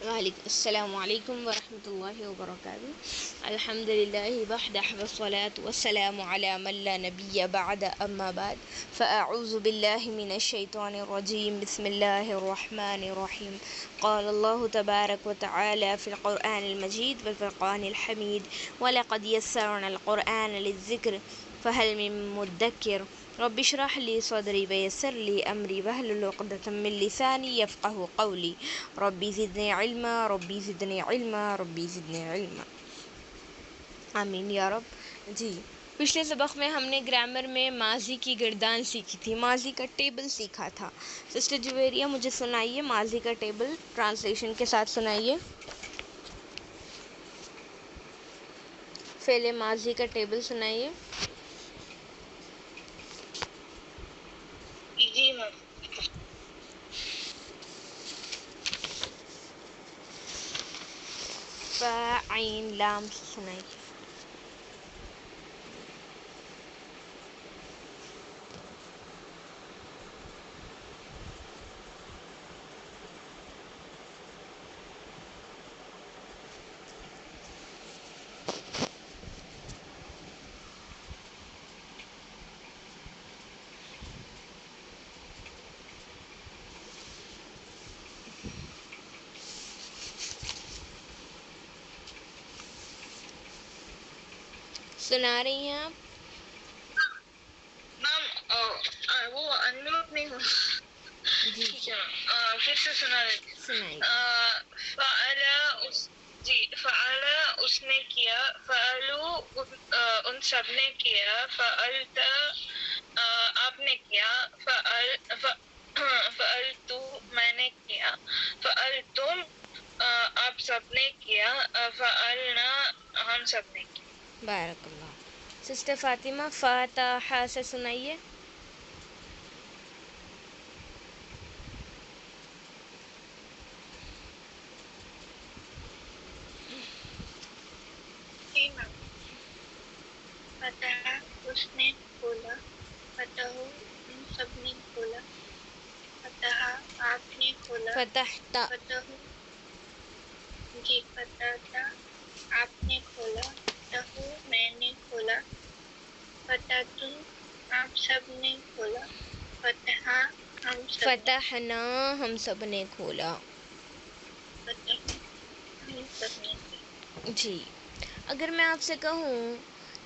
السلام علیکم ورحمۃ اللہ وبرکاتہ. الحمد للہ وحدہ والصلاة والسلام علی من لا نبی بعد اما بعد فاعوذ باللہ من الشیطان الرجیم بسم اللہ الرحمن الرحیم. قال اللہ تبارک وتعالی فی القرآن المجید والفرقان الحمید ولقد یسرنا القرآن للذکر فہل من مدکر رب اشرح لی صدری ویسر لی امری واحلل عقدۃ من لسانی یفقہوا قولی ربی زدنی علما ربی زدنی علما ربی زدنی علما. آمین یا رب. جی، پچھلے سبق میں ہم نے گرامر میں ماضی کی گردان سیکھی تھی، ماضی کا ٹیبل سیکھا تھا. سسٹر جویریہ مجھے سنائیے ماضی کا ٹیبل ٹرانسلیشن کے ساتھ سنائیے. فعل ماضی کا ٹیبل سنائیے. جی میم. فا عین لام سنائیے. سنا رہی ہیں آپ؟ میم وہ انمیوٹ نہیں ہو. جی ٹھیک ہے میم، پھر سے سنا دیتی ہوں. سنائیے. جی فعل اس نے کیا، فعلو ان سب نے کیا، فعلت آپ نے کیا، فعلتو میں نے کیا، فعلتم آپ سب نے کیا، فعلنا ہم سب نے کیا. بارک اللہ. سسٹر فاطمہ فاتحہ سے سنائیے. جی میم. فتح اس نے کھولا، فتح ان سب نے کھولا، فتح آپ نے کھولا، فتحتا. فتح جی فتح آپ نے کھولا، فتح میں نے کھولا، فتح تم آپ سب نے کھولا، فتح ہم سب نے فتحنا ہم سب نے کھولا. فتح ہم سب نے کھولا. جی، اگر میں آپ سے کہوں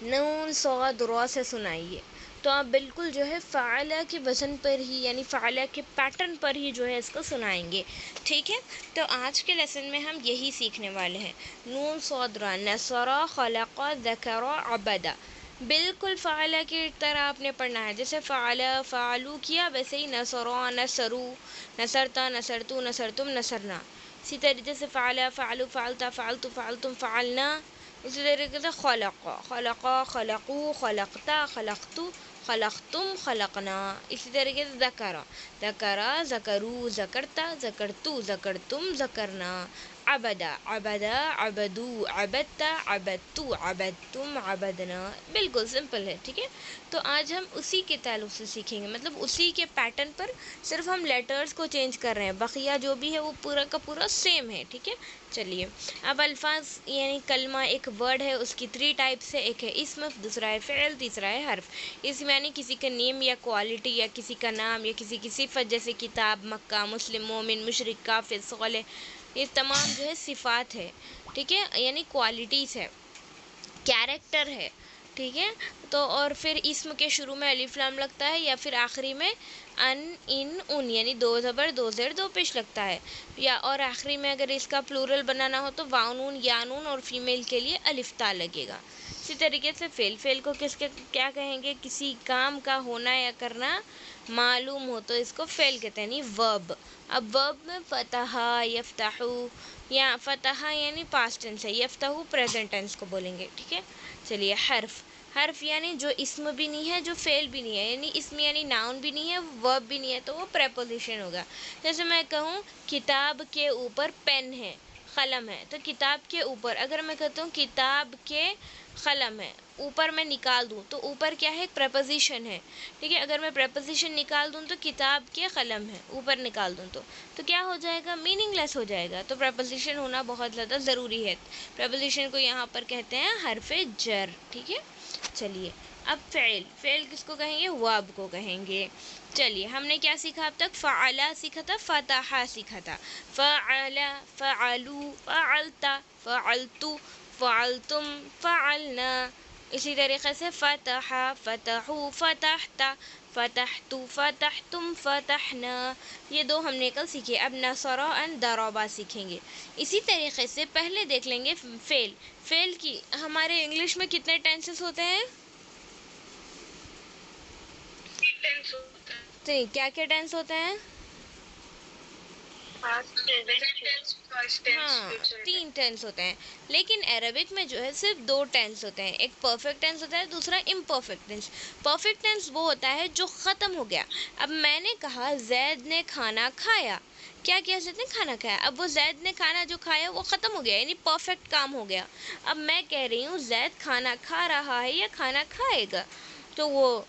نون صاد را سے سنائیے تو آپ بالکل جو ہے فعلہ کے وزن پر ہی یعنی فعلہ کے پیٹرن پر ہی جو ہے اس کو سنائیں گے. ٹھیک ہے، تو آج کے لیسن میں ہم یہی سیکھنے والے ہیں. نون صاد را، نصرا، خلقا، ذکرا، عبدا. بالکل فعلہ کی طرح آپ نے پڑھنا ہے. جیسے فعلہ فعلو کیا ویسے ہی نصرا نصرو، نصرتا نصرتو، نصرتم نصرنا. اسی طریقے سے فعلہ فعلو فعلتا فعلتو فعلتم فعلنا. اسی طریقے سے خلقا خلقا خلقو خلقتا خلقتو خلقتم خلقنا. اسی طریقے سے ذکرا ذکرا ذکرو ذکرتا ذکرتو ذکرتم ذکرنا. عبدا عبدا عبدو عبدتا عبدتو عبدتم عبدنا. بالکل سمپل ہے. ٹھیک ہے، تو آج ہم اسی کے تعلق سے سیکھیں گے، مطلب اسی کے پیٹرن پر، صرف ہم لیٹرز کو چینج کر رہے ہیں، بقیہ جو بھی ہے وہ پورا کا پورا سیم ہے. ٹھیک ہے، چلیے. اب الفاظ یعنی کلمہ ایک ورڈ ہے، اس کی 3 ٹائپس ہے. ایک ہے اسم، دوسرا ہے فعل، تیسرا ہے حرف. اسم یعنی کسی کا نیم یا کوالٹی یا کسی کا نام یا کسی کی صفت، جیسے کتاب، مکہ، مسلم، مومن، مشرک، کافر، صالح. یہ تمام جو ہے صفات ہے. ٹھیک ہے، یعنی کوالٹیز ہے، کیریکٹر ہے. ٹھیک ہے، تو اور پھر اسم کے شروع میں الف لام لگتا ہے یا پھر آخری میں ان یعنی 2 زبر 2 زیر 2 پیش لگتا ہے. یا اور آخری میں اگر اس کا پلورل بنانا ہو تو واؤنون یانون، اور فیمیل کے لیے الف تا لگے گا. اسی طریقے سے فعل کو کیا کہیں گے؟ کسی کام کا ہونا یا کرنا معلوم ہو تو اس کو فعل کہتے ہیں، یعنی ورب. اب ورب میں فتح یفتحو، یا فتح یعنی پاسٹ ٹینس ہے، یفتحو پریزنٹ ٹینس کو بولیں گے. ٹھیک ہے، چلیے. حرف یعنی جو اسم بھی نہیں ہے جو فعل بھی نہیں ہے، یعنی اسم یعنی ناؤن بھی نہیں ہے ورب بھی نہیں ہے، تو وہ پریپوزیشن ہوگا. جیسے میں کہوں کتاب کے اوپر پین ہے، قلم ہے، تو کتاب کے اوپر اگر میں کہتا ہوں کتاب کے قلم ہے، اوپر میں نکال دوں تو اوپر کیا ہے، ایک پریپوزیشن ہے، ٹھیک ہے. اگر میں پریپوزیشن نکال دوں تو کتاب کے قلم ہے، اوپر نکال دوں تو کیا ہو جائے گا، میننگ لیس ہو جائے گا. تو پریپوزیشن ہونا بہت زیادہ ضروری ہے. پریپوزیشن کو یہاں پر کہتے ہیں حرف جر، ٹھیک ہے. چلیے اب فعل کس کو کہیں گے، واب کو کہیں گے. چلیے ہم نے کیا سیکھا اب تک، فعلا سیکھا تھا، فتحا سیکھا تھا. فعلا، فعلو، فعلتا، فعلتو، فعلتم، فعلنا. اسی طریقے سے فتحا، فتحو، فتحتا، فتحتو، فتحتم، فتحنا. یہ دو ہم نے کل سیکھے. اب نصرا اینڈ ضربا سیکھیں گے. اسی طریقے سے پہلے دیکھ لیں گے فعل کی ہمارے انگلش میں کتنے ٹینسز ہوتے ہیں، تو کیا کیا ٹینس ہوتے ہیں، ہاں 3 ٹینس ہوتے ہیں. لیکن عربک میں جو ہے صرف 2 ٹینس ہوتے ہیں. ایک پرفیکٹ ٹینس ہوتا ہے، دوسرا امپرفیکٹ ٹینس. پرفیکٹ ٹینس وہ ہوتا ہے جو ختم ہو گیا. اب میں نے کہا زید نے کھانا کھایا، کیا کیا زید نے کھانا کھایا، اب وہ زید نے کھانا جو کھایا وہ ختم ہو گیا، یعنی پرفیکٹ کام ہو گیا. اب میں کہہ رہی ہوں زید کھانا کھا رہا ہے یا کھانا کھائے گا، تو وہ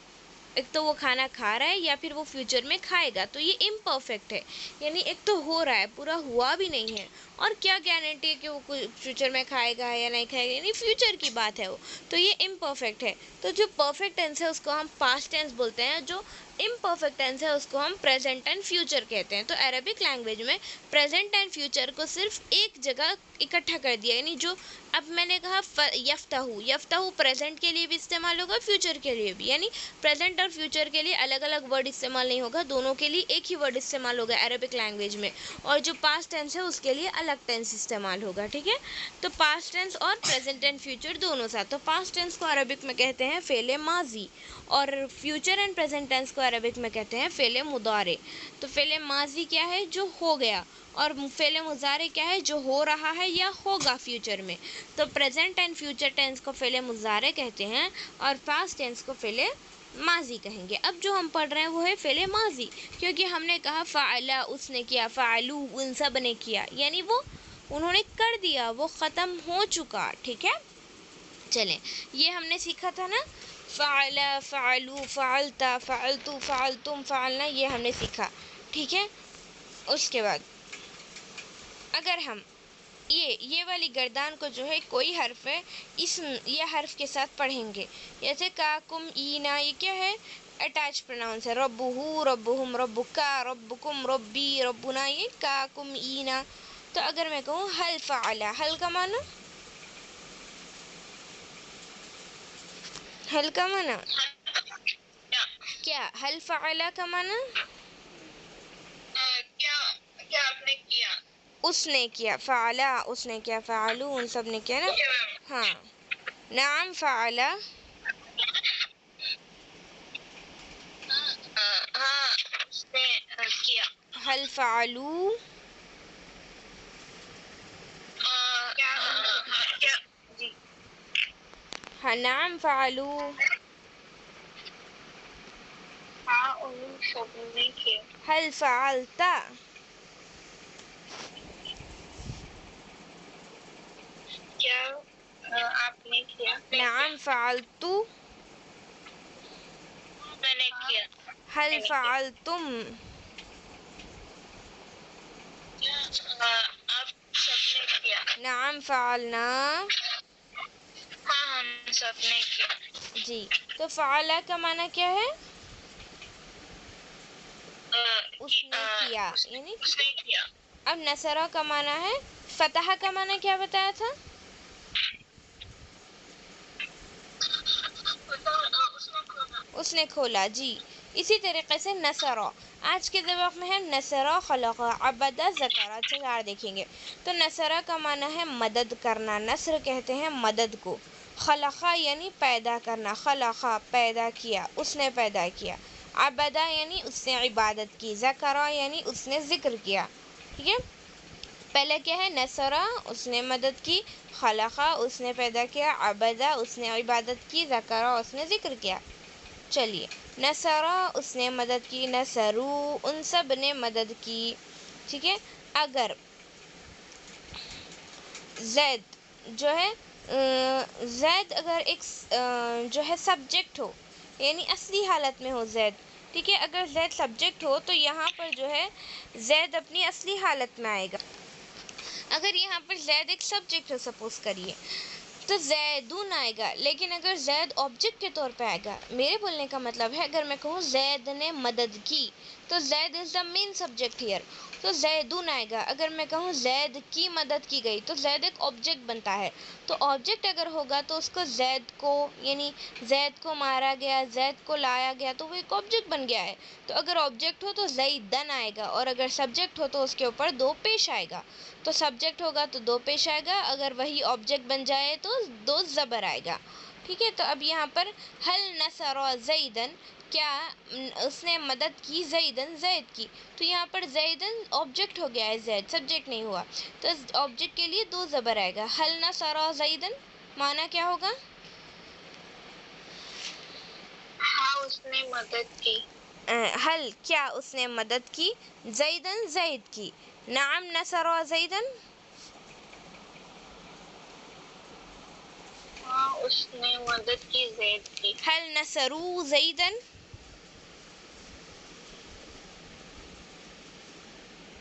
ایک تو وہ کھانا کھا رہا ہے یا پھر وہ فیوچر میں کھائے گا، تو یہ امپرفیکٹ ہے. یعنی ایک تو ہو رہا ہے، پورا ہوا بھی نہیں ہے، اور کیا گارنٹی ہے کہ وہ فیوچر میں کھائے گا یا نہیں کھائے گا، یعنی فیوچر کی بات ہے وہ، تو یہ امپرفیکٹ ہے. تو جو پرفیکٹ ٹینس ہے اس کو ہم پاسٹ ٹینس بولتے ہیں، جو امپرفیکٹ ٹینس ہے اس کو ہم پریزنٹ اینڈ فیوچر کہتے ہیں. تو عربک لینگویج میں پریزنٹ اینڈ فیوچر کو صرف ایک جگہ اکٹھا کر دیا. یعنی جو اب میں نے کہا یفتح پریزنٹ کے لیے بھی استعمال ہوگا، فیوچر کے لیے بھی. یعنی پریزنٹ اور فیوچر کے لیے الگ الگ ورڈ استعمال نہیں ہوگا، دونوں کے لیے ایک ہی ورڈ استعمال ہوگا عربک لینگویج میں. اور جو پاسٹ ٹینس ہے اس کے لیے الگ ٹینس استعمال ہوگا، ٹھیک ہے. تو پاسٹ ٹینس اور پریزنٹ اینڈ فیوچر دونوں ساتھ. تو پاسٹ ٹینس کو عربک میں کہتے ہیں فعل ماضی، اور فیوچر اینڈ پریزنٹ ٹینس کو عربک میں کہتے ہیں فعل مضارع. تو فعل ماضی کیا ہے، جو ہو گیا، اور فعل مضارع کیا ہے، جو ہو رہا ہے یا ہوگا فیوچر میں. تو پریزنٹ اینڈ فیوچر ٹینس کو فعل مضارع کہتے ہیں، اور پاسٹ ٹینس کو فعل ماضی کہیں گے. اب جو ہم پڑھ رہے ہیں وہ ہے فعل ماضی، کیونکہ ہم نے کہا فعلا اس نے کیا، فعلو ان سب نے کیا، یعنی وہ انہوں نے کر دیا، وہ ختم ہو چکا، ٹھیک ہے. چلیں یہ ہم نے سیکھا تھا نا، فعلا، فعلو، فعلتا، فعلتو، فعلتم، فعلنا، یہ ہم نے سیکھا، ٹھیک ہے. اس کے بعد اگر ہم یہ والی گردان کو جو ہے کوئی حرف ہے اسم یا حرف کے ساتھ پڑھیں گے، جیسے کا، کم، اینا، یہ کیا ہے، اٹیچ پروناؤنس ہے. ربہو، ربہم، ربکا، ربکم، ربی، ربنا، یہ کا، کم، اینا. تو اگر میں کہوں حل فعلا، حل کا معنی، حل کا معنی کیا، حل فعلا کا معنی کیا آپ نے کیا، اس نے کیا. فعلا اس نے کیا، فعلو ان سب نے کیا نا. ہاں نعم فعلا، ہاں اس نے کیا. حل فعلو، جی ہاں نعم فعلو، ہاں ان سب نے کیا. حل فعلتا، کیا آپ نے کیا، نعم فعلتو، میں نے کیا. حل فعلتم، آپ سب نے کیا. نعم فعلنا. ہاں ہم سب نے کیا. جی تو فعلا کا معنی کیا ہے، اس نے کیا، یعنی. اس نے کیا. اب نصرہ کا معنی ہے، فتح کا معنی کیا بتایا تھا، اس نے کھولا. جی اسی طریقے سے نصرہ آج کے ذبح میں ہے، نصرہ خلقہ، عبدہ ذکرہ. چار دیکھیں گے تو نصرہ کا معنی ہے مدد کرنا، نصر کہتے ہیں مدد کو. خلقہ یعنی پیدا کرنا، خلقہ پیدا کیا، اس نے پیدا کیا. عبدہ یعنی اس نے عبادت کی، ذکرہ یعنی اس نے ذکر کیا، ٹھیک ہے. پہلے کیا ہے، نصرہ اس نے مدد کی، خلقہ اس نے پیدا کیا، عبدہ اس نے عبادت کی، ذکرہ اس نے ذکر کیا. چلیے نصرہ اس نے مدد کی، نصرو ان سب نے مدد کی، ٹھیک ہے. اگر زید جو ہے زید اگر ایک جو ہے سبجیکٹ ہو، یعنی اصلی حالت میں ہو زید، ٹھیک ہے، اگر زید سبجیکٹ ہو تو یہاں پر جو ہے زید اپنی اصلی حالت میں آئے گا۔ اگر یہاں پر زید ایک سبجیکٹ ہو سپوز کریے تو زیدون آئے گا، لیکن اگر زید آبجیکٹ کے طور پہ آئے گا، میرے بولنے کا مطلب ہے اگر میں کہوں زید نے مدد کی تو زید از دا مین سبجیکٹ ہیئر، تو زیدون آئے گا۔ اگر میں کہوں زید کی مدد کی گئی تو زید ایک آبجیکٹ بنتا ہے، تو آبجیکٹ اگر ہوگا تو اس کو زید کو، یعنی زید کو مارا گیا، زید کو لایا گیا تو وہ ایک آبجیکٹ بن گیا ہے، تو اگر آبجیکٹ ہو تو زیدن آئے گا، اور اگر سبجیکٹ ہو تو اس کے اوپر دو پیش آئے گا، تو سبجیکٹ ہوگا تو دو پیش آئے گا، اگر وہی آبجیکٹ بن جائے تو دو زبر آئے گا، ٹھیک ہے۔ تو اب یہاں پر حل نصر زیدن، کیا اس نے مدد کی زیدن، زید کی، تو یہاں پر زیدن آبجیکٹ ہو گیا ہے، زید سبجیکٹ نہیں ہوا، تو آبجیکٹ کے لیے دو زبر آئے گا۔ حل نصر زیدن معنی کیا ہوگا؟ ہاں اس نے مدد کی، حل کیا اس نے مدد کی، زیدن زید کی، نعم نصر زیدن، ہاں اس نے مدد کی زید کی، حل نصروا زیدن،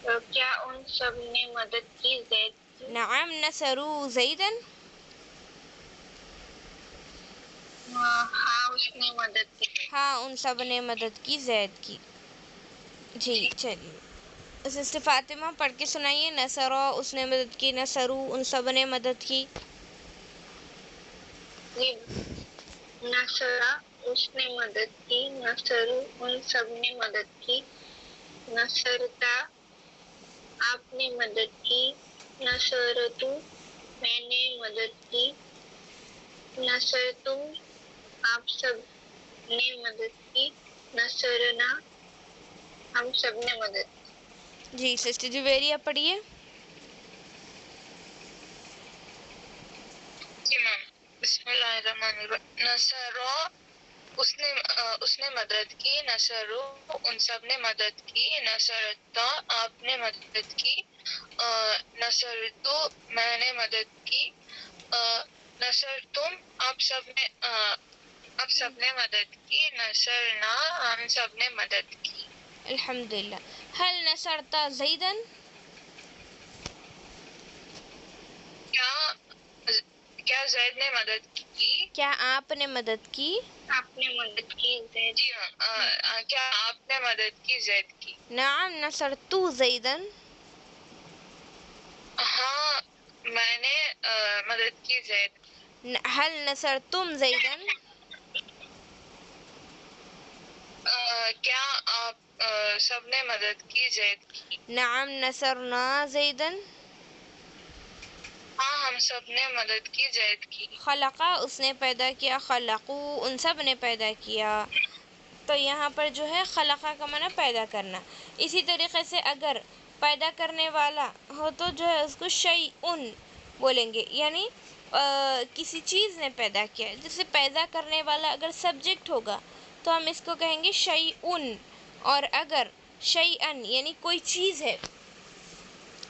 تو کیا ان سب نے مدد کی زید کی، نعم نصروا زیدن، ہاں اس نے مدد کی، ہاں ان سب نے مدد کی زید کی۔ جی چلیے سسٹر فاطمہ پڑھ کے سنائیے، نصرا اس نے مدد کی، نصرو ان سب نے مدد کی۔ نصرہ اس نے مدد کی، نصرو ان سب نے مدد کی، نصرتا آپ نے مدد کی، نصرتو میں نے مدد کی، نصرتم آپ سب نے مدد کی، نصرنا ہم سب نے مدد کی۔ جی سسٹر جویریہ پڑھیے۔ جی میم، بسم اللہ الرحمن الرحیم۔ نصرہ اس نے مدد کی، نصرو ان سب نے مدد کی، نصرتا آپ نے مدد کی، نصرتو میں نے مدد کی، نصرتم آپ سب نے مدد کی، نصرنا ہم سب نے مدد کی۔ الحمدللہ۔ حل نصرت زیدن، کیا زید نے مدد کی، کیا آپ نے مدد کی، آپ نے مدد کی زید، جی کیا آپ نے مدد کی زید کی، نعم نصرتو زیدن، ہاں میں نے مدد کی زید، حل نصرتم زیدن، کیا آپ سب نے مدد کی زید کی، نعم نصرنا زیدن، ہاں ہم سب نے مدد کی زید کی، خلقہ اس نے پیدا کیا، خلقو ان سب نے پیدا کیا، تو یہاں پر جو ہے خلقہ کا معنی پیدا کرنا۔ اسی طریقے سے اگر پیدا کرنے والا ہو تو جو ہے اس کو شیئن بولیں گے، یعنی کسی چیز نے پیدا کیا، جیسے پیدا کرنے والا اگر سبجیکٹ ہوگا تو ہم اس کو کہیں گے شیئن، اور اگر شیئن یعنی کوئی چیز ہے،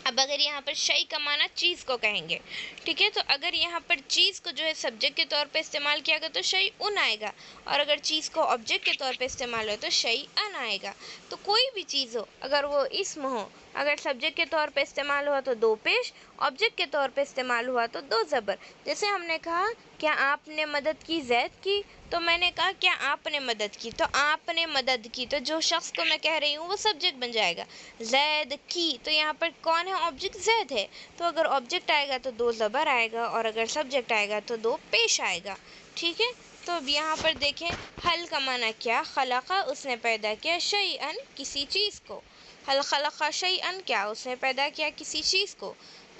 اب اگر یہاں پر شیء کا معنی چیز کو کہیں گے، ٹھیک ہے، تو اگر یہاں پر چیز کو جو ہے سبجیکٹ کے طور پہ استعمال کیا گیا تو شیئن آئے گا، اور اگر چیز کو آبجیکٹ کے طور پہ استعمال ہو تو شیئن آئے گا۔ تو کوئی بھی چیز ہو، اگر وہ اسم ہو، اگر سبجیکٹ کے طور پہ استعمال ہوا تو دو پیش، آبجیکٹ کے طور پہ استعمال ہوا تو دو زبر۔ جیسے ہم نے کہا کیا آپ نے مدد کی زید کی، تو میں نے کہا کیا آپ نے مدد کی، تو آپ نے مدد کی، تو جو شخص کو میں کہہ رہی ہوں وہ سبجیکٹ بن جائے گا۔ زید کی، تو یہاں پر کون ہے، آبجیکٹ زید ہے، تو اگر آبجیکٹ آئے گا تو دو زبر آئے گا، اور اگر سبجیکٹ آئے گا تو دو پیش آئے گا، ٹھیک ہے۔ تو اب یہاں پر دیکھیں حل کا معنی کیا، خلقہ اس نے پیدا کیا، شیئن کسی چیز کو، حل خلق شیئن کیا اس نے پیدا کیا کسی چیز کو،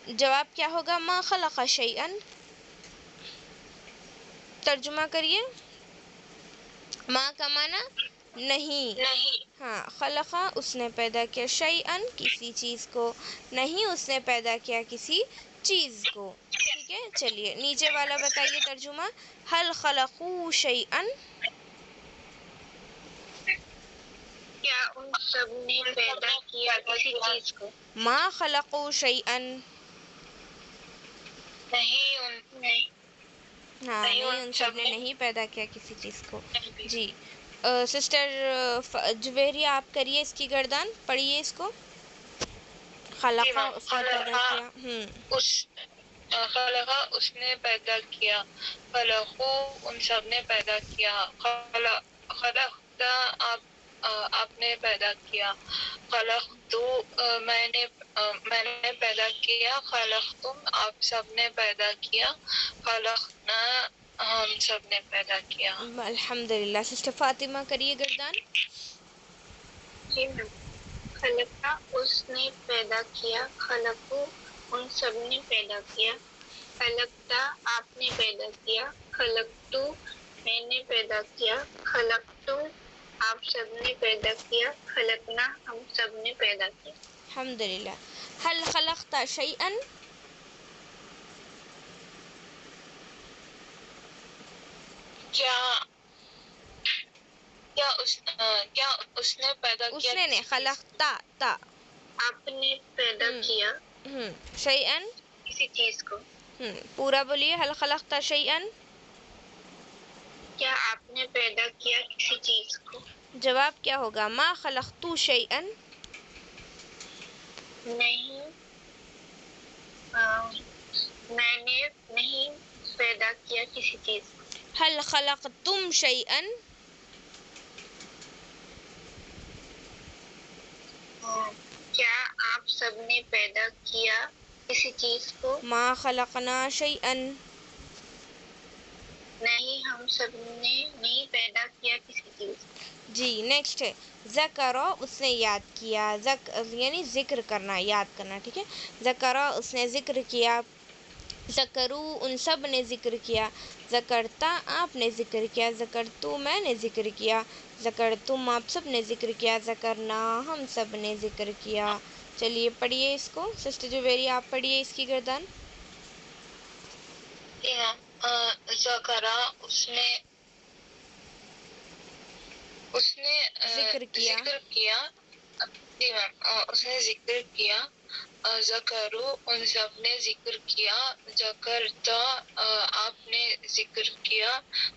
جواب کیا ہوگا، ما خلق شیئن، ترجمہ کریے، ما کا معنی نہیں، ہاں، خلقہ اس نے پیدا کیا، شیئن کسی چیز کو، نہیں اس نے پیدا کیا کسی چیز کو، ٹھیک ہے۔ چلیے نیچے والا بتائیے ترجمہ، حل خلقو شیئن، کیا ان سب نے پیدا کیا کسی چیز کو، ما خلقو شیئن، نہیں ہاں نہیں، ان سب نے نہیں پیدا کیا کسی چیز کو. جی سسٹر جویریہ آپ کریے اس کی گردان، پڑھیے اس کو. خلقہ اس نے پیدا کیا. خلقہ اس نے پیدا کیا، خلقو ان سب نے پیدا کیا، خلقتا آپ نے پیدا کیا، خلق تو میں نے پیدا کیا، خلق تم آپ سب نے پیدا کیا، خلقنا ہم سب نے پیدا کیا. الحمدللہ. سسٹر فاطمہ کریے گردان. جی میم. خلقہ اس نے پیدا کیا، خلقو ان سب نے پیدا کیا، خلقتا آپ نے پیدا کیا، خلقتو میں نے پیدا کیا، خلقتم آپ سب نے پیدا کیا، خلقنا ہم سب نے پیدا کیا. الحمدللہ. هل خلقت شیئا؟ کیا اس نے پیدا اس کیا؟ نے نہیں، خلقتا تا. آپ نے پیدا کیا شیئا. کسی چیز کو. پورا بولیے. هل خلقت شیئا. کیا آپ نے پیدا کیا کسی چیز کو؟ جواب کیا ہوگا؟ ما خلقت شیئا. نہیں میں نے نہیں پیدا کیا کسی چیز کو. هل خلقتم شیئا. کیا آپ سب نے پیدا کیا کسی چیز کو؟ ما خلقنا شیئا. نہیں ہم سب نے نہیں پیدا کیا کسی چیز کو. جی نیکسٹ ہے ذکرہ اس نے یاد کیا، یعنی ذکر کرنا، یاد کرنا. ٹھیک ہے. ذکرہ اس نے ذکر کیا، ذکرو ان سب نے ذکر کیا، ذکرتا آپ نے ذکر کیا، ذکرتو میں نے ذکر کیا، ذکرتم آپ سب نے ذکر کیا، ذکرنا ہم سب نے ذکر کیا. چلیے پڑھیے اس کو. سسٹر جویری آپ پڑھیے اس کی گردان. ذکرہ اس نے ذکر کیا. ذکر کیا. جی میم. اس نے ذکر کیا، ذکرو ان سب نے ذکر کیا، ذکرتا آپ نے ذکر کیا،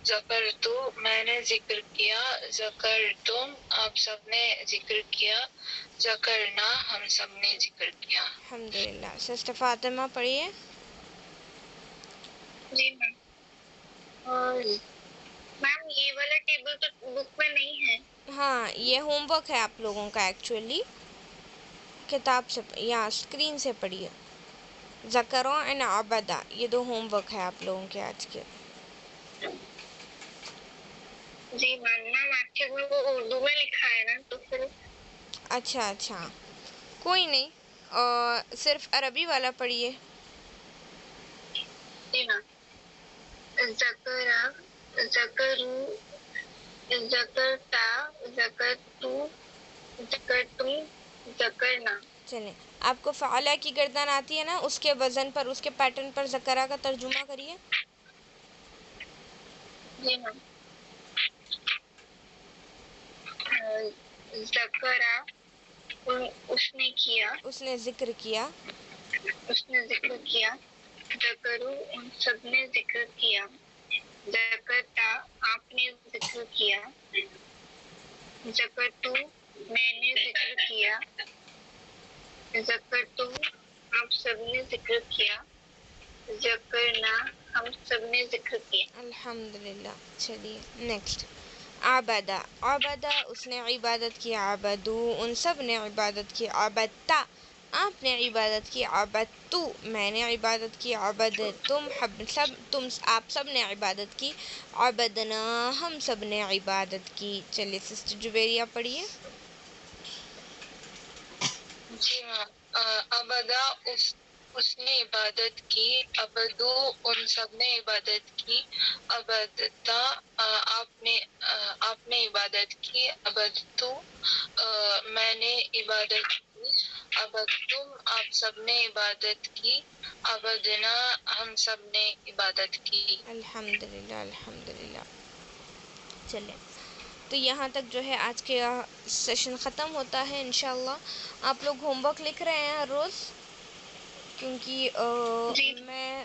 ذکرتو میں نے ذکر کیا، ذکرتم آپ سب نے ذکر کیا، ذکرنا ہم سب نے ذکر کیا. الحمدللہ. سسٹر فاطمہ پڑھیے. جی میم. میم یہ والا ٹیبل تو بک میں نہیں ہے. ہاں یہ ہوم ورک ہے آپ لوگوں کا ایکچولی. کتاب سے یا اسکرین سے پڑھیے. ذکروں اینڈ عبدا یہ دو ہوم ورک ہے آپ لوگوں کے آج کے. جی میم. میم ایکچولی میں وہ اردو میں لکھا ہے نا تو پھر. اچھا کوئی نہیں. صرف عربی والا پڑھیے. جی میم. ذکرہ، ذکرو، ذکرتا، ذکرتو، ذکرتم، ذکرنا. چلیں آپ کو فعلہ کی گردان آتی ہے نا، اس کے وزن پر، اس کے پیٹرن پر ذکرہ کا ترجمہ کریے. جی میم. ذکرہ اس نے کیا، اس نے ذکر کیا، اس نے ذکر کیا، ذکرو ان سب نے ذکر کیا، ذکرتا آپ نے ذکر کیا، ذکرتو میں نے ذکر کیا، ذکرتم آپ سب نے ذکر کیا، ذکرنا ہم سب نے ذکر کیا. الحمدللہ. چلیے نیکسٹ. عبدہ، عبدہ اس نے عبادت کی، عبدو ان سب نے عبادت کی، عبدتا آپ نے عبادت کی، عبدتو میں نے عبادت کی، عبدتم آپ سب نے عبادت کی، عبدنا ہم سب نے عبادت کی. چلیے سسٹر جویریہ پڑھیے. جی میم. عبدا اس نے عبادت کی، عبدو ان سب نے عبادت کی، عبدتا آپ نے عبادت کی، عبدتو میں نے عبادت کی، عبدتم آپ سب نے عبادت کی، عبدنا ہم سب نے عبادت کی. الحمدللہ الحمدللہ. چلیں تو یہاں تک جو ہے آج کے سیشن ختم ہوتا ہے انشاءاللہ. آپ لوگ ہوم ورک لکھ رہے ہیں ہر روز؟ کیونکہ جی میں